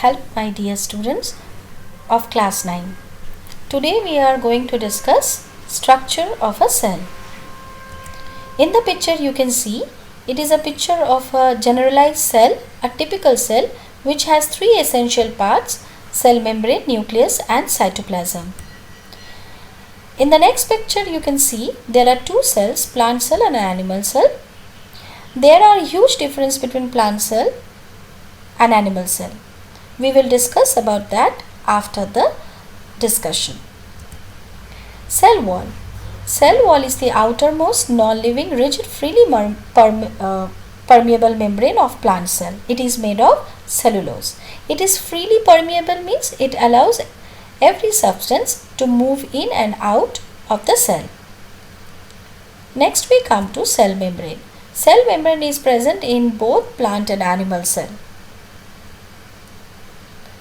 Help, my dear students of class 9. Today we are going to discuss structure of a cell. In the picture you can see it is a picture of a generalized cell, a typical cell which has three essential parts: cell membrane, nucleus and cytoplasm. In the next picture you can see there are two cells, plant cell and animal cell. There are huge difference between plant cell and animal cell. We will discuss about that after the discussion. Cell wall. Cell wall is the outermost non-living, rigid, freely permeable membrane of plant cell. It is made of cellulose. It is freely permeable means it allows every substance to move in and out of the cell. Next we come to cell membrane. Cell membrane is present in both plant and animal cell.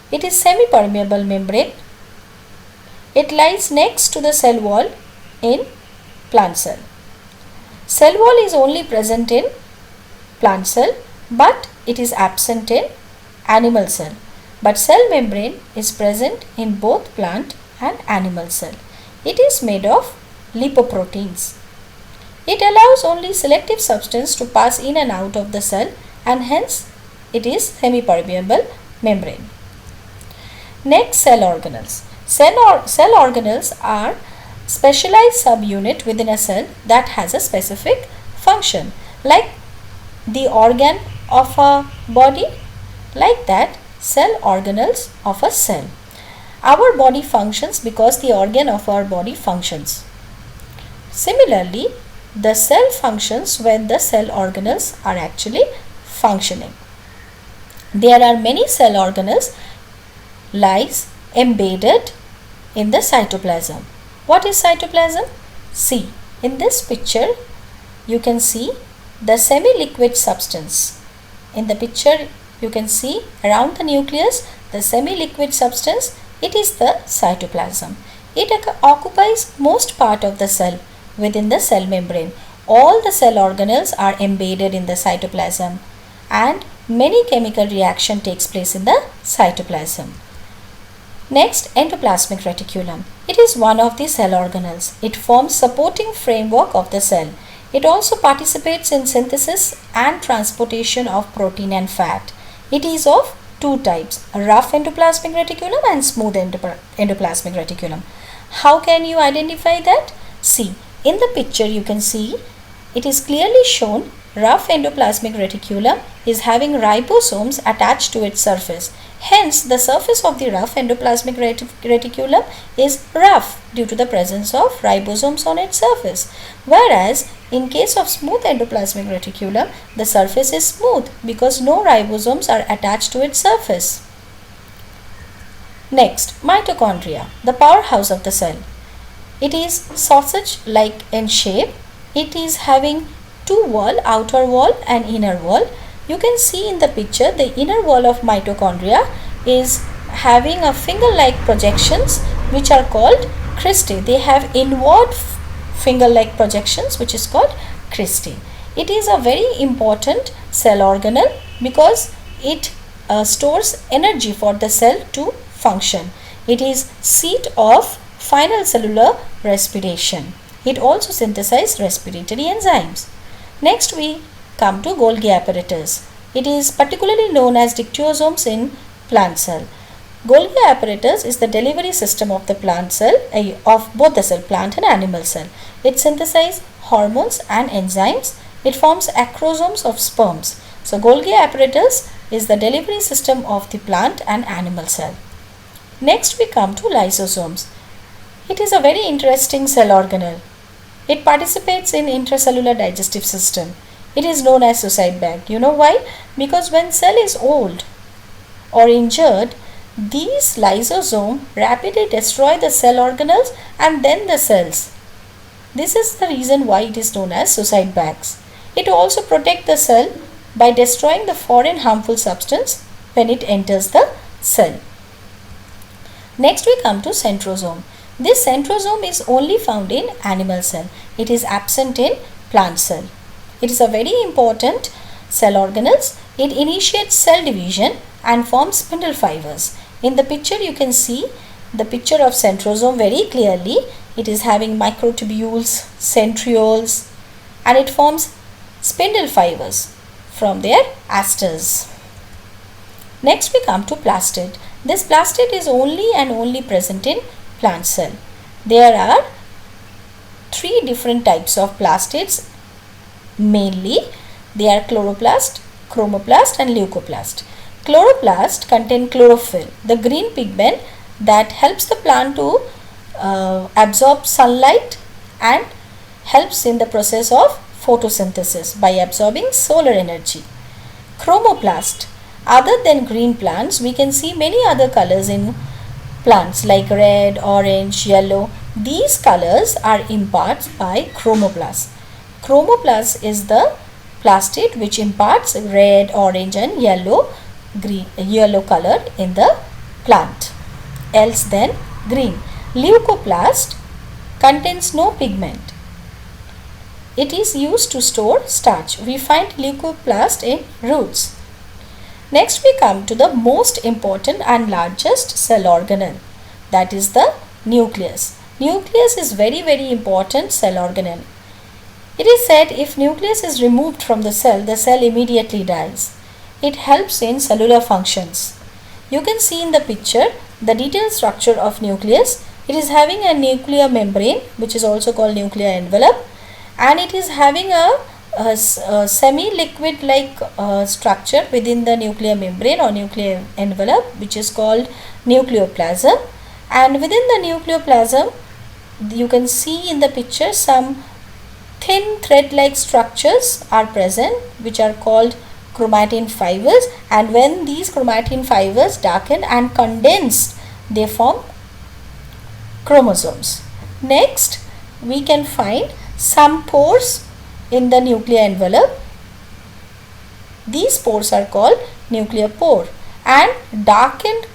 It is semi-permeable membrane. It lies next to the cell wall in plant cell. Cell wall is only present in plant cell, but it is absent in animal cell. But cell membrane is present in both plant and animal cell. It is made of lipoproteins. It allows only selective substance to pass in and out of the cell, and hence it is semi-permeable membrane. Next, cell organelles. Cell organelles are specialized subunit within a cell that has a specific function, like the organ of a body. Like that, cell organelles of a cell. Our body functions because the organ of our body functions. Similarly, the cell functions when the cell organelles are actually functioning. There are many cell organelles lies embedded in the cytoplasm. What is cytoplasm? See, in this picture you can see the semi-liquid substance. In the picture you can see around the nucleus the semi-liquid substance. It is the cytoplasm. It occupies most part of the cell within the cell membrane. All the cell organelles are embedded in the cytoplasm, and many chemical reaction takes place in the cytoplasm. Next, endoplasmic reticulum. It is one of the cell organelles. It forms supporting framework of the cell. It also participates in synthesis and transportation of protein and fat. It is of two types, a rough endoplasmic reticulum and smooth endoplasmic reticulum. How can you identify that? See, in the picture you can see it is clearly shown rough endoplasmic reticulum is having ribosomes attached to its surface. Hence, the surface of the rough endoplasmic reticulum is rough due to the presence of ribosomes on its surface. Whereas, in case of smooth endoplasmic reticulum, the surface is smooth because no ribosomes are attached to its surface. Next, mitochondria, the powerhouse of the cell. It is sausage-like in shape. It is having two walls, outer wall and inner wall. You can see in the picture the inner wall of mitochondria is having a finger-like projections which are called cristae. They have inward finger-like projections which is called cristae. It is a very important cell organelle because it stores energy for the cell to function. It is seat of final cellular respiration. It also synthesizes respiratory enzymes. Next we come to Golgi apparatus. It is particularly known as dictyosomes in plant cell. Golgi apparatus is the delivery system of the plant cell, of both the cell, plant and animal cell. It synthesizes hormones and enzymes. It forms acrosomes of sperms. So Golgi apparatus is the delivery system of the plant and animal cell. Next we come to lysosomes. It is a very interesting cell organelle. It participates in intracellular digestive system. It is known as suicide bag. You know why? Because when cell is old or injured, these lysosomes rapidly destroy the cell organelles and then the cells. This is the reason why it is known as suicide bags. It also protects the cell by destroying the foreign harmful substance when it enters the cell. Next we come to centrosome. This centrosome is only found in animal cell. It is absent in plant cell. It is a very important cell organelles. It initiates cell division and form spindle fibers. In the picture you can see the picture of centrosome very clearly. It is having microtubules, centrioles, and it forms spindle fibers from their asters. Next we come to plastid. This plastid is only and only present in plant cell. There are three different types of plastids mainly. They are chloroplast, chromoplast and leucoplast. Chloroplast contain chlorophyll, the green pigment that helps the plant to absorb sunlight and helps in the process of photosynthesis by absorbing solar energy. Chromoplast, other than green plants, we can see many other colors in plants like red, orange, yellow. These colors are imparted by chromoplast. Chromoplast is the plastid which imparts red, orange and yellow color in the plant, else than green. Leucoplast contains no pigment. It is used to store starch. We find leucoplast in roots. Next we come to the most important and largest cell organelle, that is the nucleus. Nucleus is very important cell organelle. It is said if nucleus is removed from the cell immediately dies. It helps in cellular functions. You can see in the picture the detailed structure of nucleus. It is having a nuclear membrane which is also called nuclear envelope, and it is having a semi-liquid like structure within the nuclear membrane or nuclear envelope which is called nucleoplasm. And within the nucleoplasm you can see in the picture some thin thread-like structures are present which are called chromatin fibers, and when these chromatin fibers darken and condense they form chromosomes. Next we can find some pores in the nuclear envelope. These pores are called nuclear pore, and darkened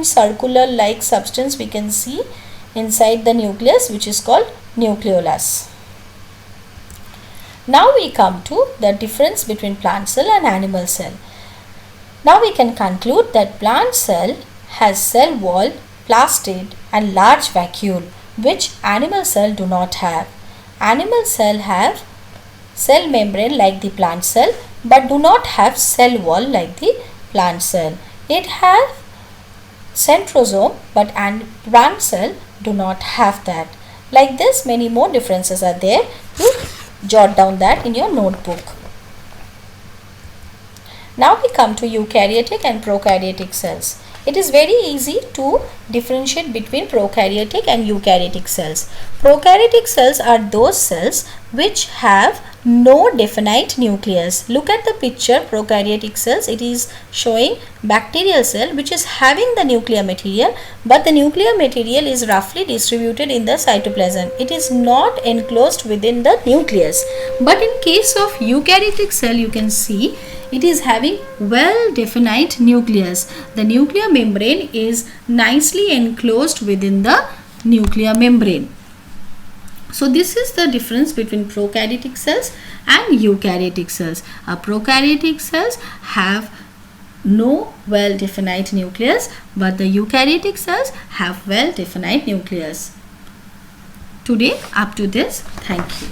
circular like substance we can see inside the nucleus which is called nucleolus. Now we come to the difference between plant cell and animal cell. Now we can conclude that plant cell has cell wall, plastid and large vacuole which animal cell do not have. Animal cell have cell membrane like the plant cell but do not have cell wall like the plant cell. It has centrosome but plant cell do not have that. Like this many more differences are there. You jot down that in your notebook. Now we come to eukaryotic and prokaryotic cells. It is very easy to differentiate between prokaryotic and eukaryotic cells. Prokaryotic cells are those cells which have no definite nucleus. Look at the picture prokaryotic cells. It is showing bacterial cell which is having the nuclear material, but the nuclear material is roughly distributed in the cytoplasm. It is not enclosed within the nucleus. But in case of eukaryotic cell you can see it is having well defined nucleus. The nuclear membrane is nicely enclosed within the nuclear membrane. So this is the difference between prokaryotic cells and eukaryotic cells. Prokaryotic cells have no well defined nucleus, but the eukaryotic cells have well defined nucleus. Today up to this. Thank you.